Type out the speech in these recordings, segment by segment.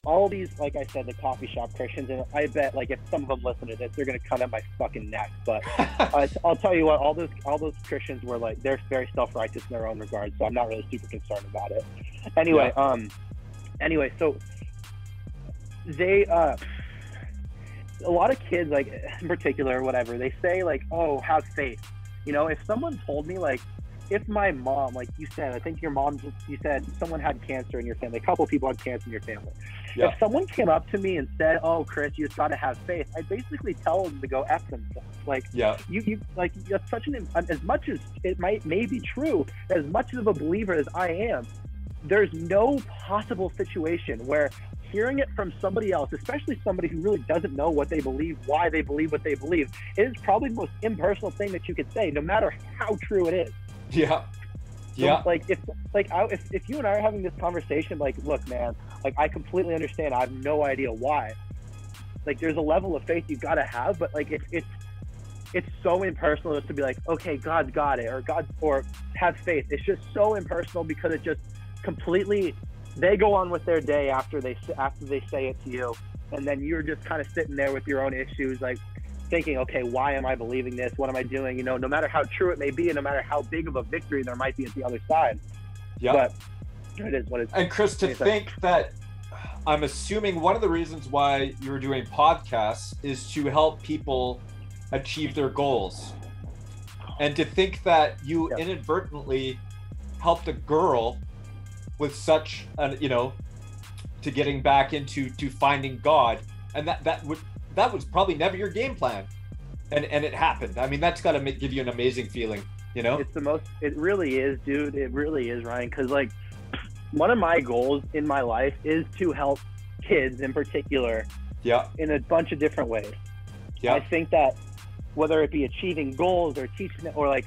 all these, like I said, the coffee shop Christians, and I bet like if some of them listen to this, they're gonna cut at my fucking neck. But I'll tell you what, all those Christians were like, they're very self-righteous in their own regard, so I'm not really super concerned about it. Anyway, so they a lot of kids, like in particular, whatever, they say like, oh, have faith. You know, if someone told me like, if my mom, like you said, I think your mom, you said someone had cancer in your family, a couple of people had cancer in your family. Yeah. If someone came up to me and said, oh, Chris, you just got to have faith, I'd basically tell them to go F themselves. Like, you like, that's such as much as it may be true, as much of a believer as I am, there's no possible situation where hearing it from somebody else, especially somebody who really doesn't know what they believe, why they believe what they believe, it is probably the most impersonal thing that you could say, no matter how true it is. Yeah. So, yeah. Like if you and I are having this conversation, like, look, man, like I completely understand. I have no idea why. Like, there's a level of faith you gotta have, but like it's so impersonal just to be like, okay, God's got it, or have faith. It's just so impersonal because it just completely. They go on with their day after they say it to you, and then you're just kind of sitting there with your own issues, like thinking, okay, why am I believing this? What am I doing? You know, no matter how true it may be, and no matter how big of a victory there might be at the other side. Yeah. But it is what it is. And Chris, to think that, I'm assuming one of the reasons why you're doing podcasts is to help people achieve their goals. And to think that you inadvertently helped a girl with such an, to getting back into finding God, and that was probably never your game plan, and it happened. I mean, that's got to give you an amazing feeling, It's the most. It really is, dude. It really is, Ryan. Because like, one of my goals in my life is to help kids in particular. Yeah. In a bunch of different ways. Yeah. I think that whether it be achieving goals or teaching or like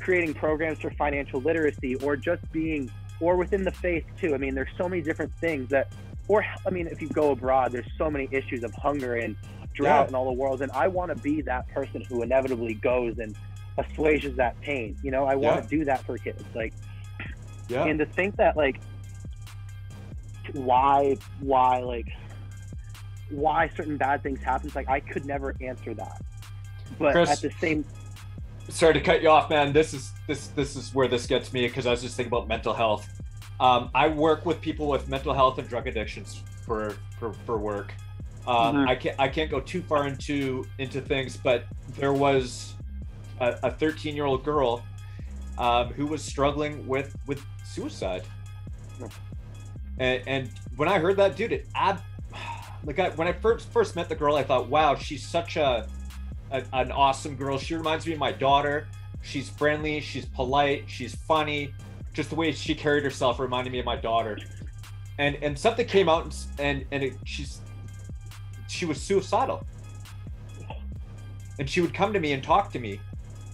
creating programs for financial literacy or just being or within the faith too. I mean, there's so many different things that, if you go abroad, there's so many issues of hunger and drought in all the world. And I want to be that person who inevitably goes and assuages that pain. I want to do that for kids. Like, and to think that like, why certain bad things happen. Like, I could never answer that. But Chris, at the same, sorry to cut you off, man. This is where this gets me, because I was just thinking about mental health. I work with people with mental health and drug addictions for work. I can't go too far into things, but there was a 13-year-old girl who was struggling with suicide. And when I heard that, dude, when I first met the girl, I thought, wow, she's such an awesome girl. She reminds me of my daughter. She's friendly, she's polite, she's funny. Just the way she carried herself reminded me of my daughter. And something came out and she was suicidal. And she would come to me and talk to me.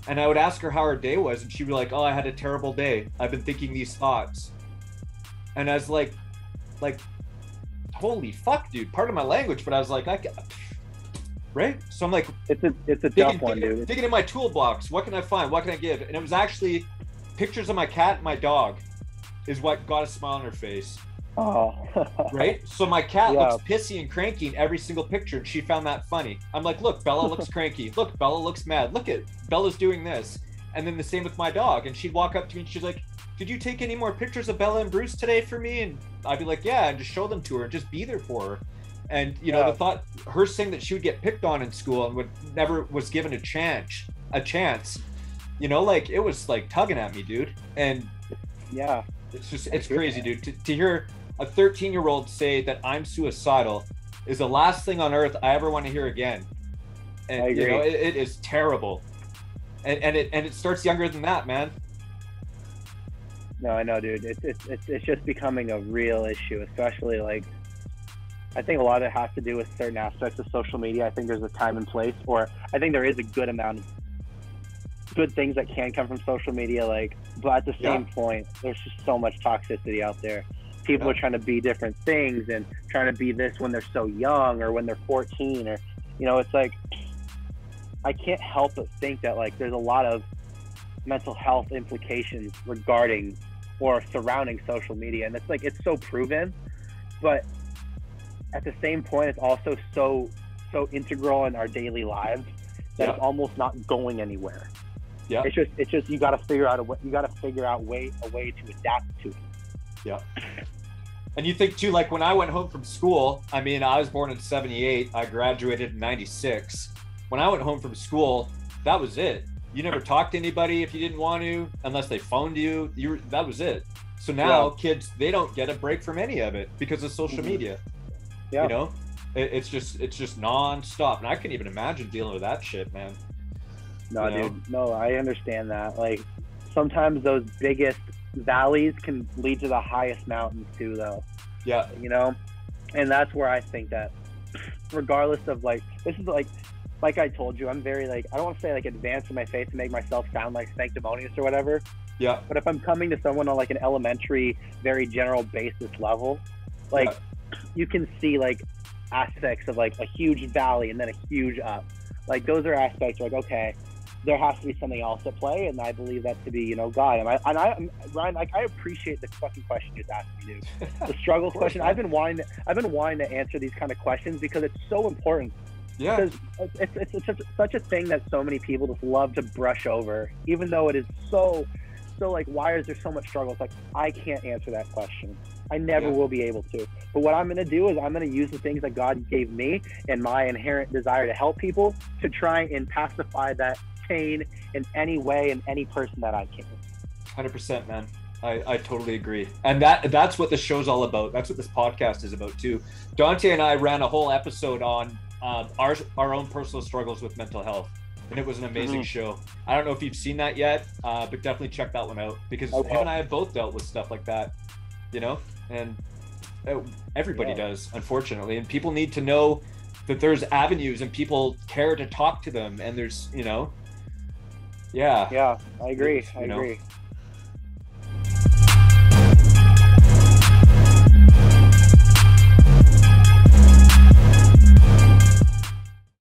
And I would ask her how her day was, and she'd be like, oh, I had a terrible day. I've been thinking these thoughts. And I was like, holy fuck, dude, pardon my language, but I was like, right? So I'm like, it's a tough one, dude. Digging in my toolbox, what can I find? What can I give? And it was actually pictures of my cat and my dog is what got a smile on her face. Oh. Right? So my cat looks pissy and cranky in every single picture, and she found that funny. I'm like, look, Bella looks cranky. Look, Bella looks mad. Look at Bella's doing this. And then the same with my dog. And she'd walk up to me and she's like, did you take any more pictures of Bella and Bruce today for me? And I'd be like, yeah, and just show them to her and just be there for her. And the thought, her saying that she would get picked on in school and never was given a chance, like, it was like tugging at me, dude. And it's crazy, dude. To hear a 13-year-old say that I'm suicidal is the last thing on earth I ever want to hear again. And it is terrible. And it starts younger than that, man. No, I know, dude. It's just becoming a real issue, especially like, I think a lot of it has to do with certain aspects of social media. I think there's a time and place, or I think there is a good amount of good things that can come from social media, like, but at the same point, there's just so much toxicity out there. People are trying to be different things and trying to be this when they're so young or when they're 14, or, it's like, I can't help but think that like there's a lot of mental health implications regarding or surrounding social media, and it's like, it's so proven, but at the same point, it's also so integral in our daily lives that it's almost not going anywhere. Yeah. It's just you got to figure out a way to adapt to it. Yeah. And you think too, like when I went home from school, I mean, I was born in 78, I graduated in 96. When I went home from school, that was it. You never talked to anybody if you didn't want to, unless they phoned you. That was it. So now kids, they don't get a break from any of it because of social media. Yeah. You know, it's just nonstop. And I couldn't even imagine dealing with that shit, man. No, dude. No, I understand that. Like sometimes those biggest valleys can lead to the highest mountains too, though. Yeah. You know, and that's where I think that regardless of like, this is like I told you, I'm very like, I don't want to say like advanced in my faith to make myself sound like sanctimonious or whatever. Yeah. But if I'm coming to someone on like an elementary, very general basis level, like you can see like aspects of like a huge valley and then a huge up. Like those are aspects like, okay, there has to be something else at play, and I believe that to be, you know, God. And Ryan, like I appreciate the fucking question you just asked me, dude. The struggles question. I've been wanting to answer these kind of questions because it's so important. Yeah. Because it's such a thing that so many people just love to brush over, even though it is so like, why is there so much struggle? It's like, I can't answer that question. I never will be able to. But what I'm going to do is I'm going to use the things that God gave me and my inherent desire to help people to try and pacify that pain in any way in any person that I can. 100%, man. I totally agree. And that's what the show's all about. That's what this podcast is about too. Dante and I ran a whole episode on our own personal struggles with mental health. And it was an amazing show. I don't know if you've seen that yet, but definitely check that one out because him and I have both dealt with stuff like that, you know, and everybody does, unfortunately. And people need to know that there's avenues and people care to talk to them. And there's, you know, Yeah, I agree. I agree.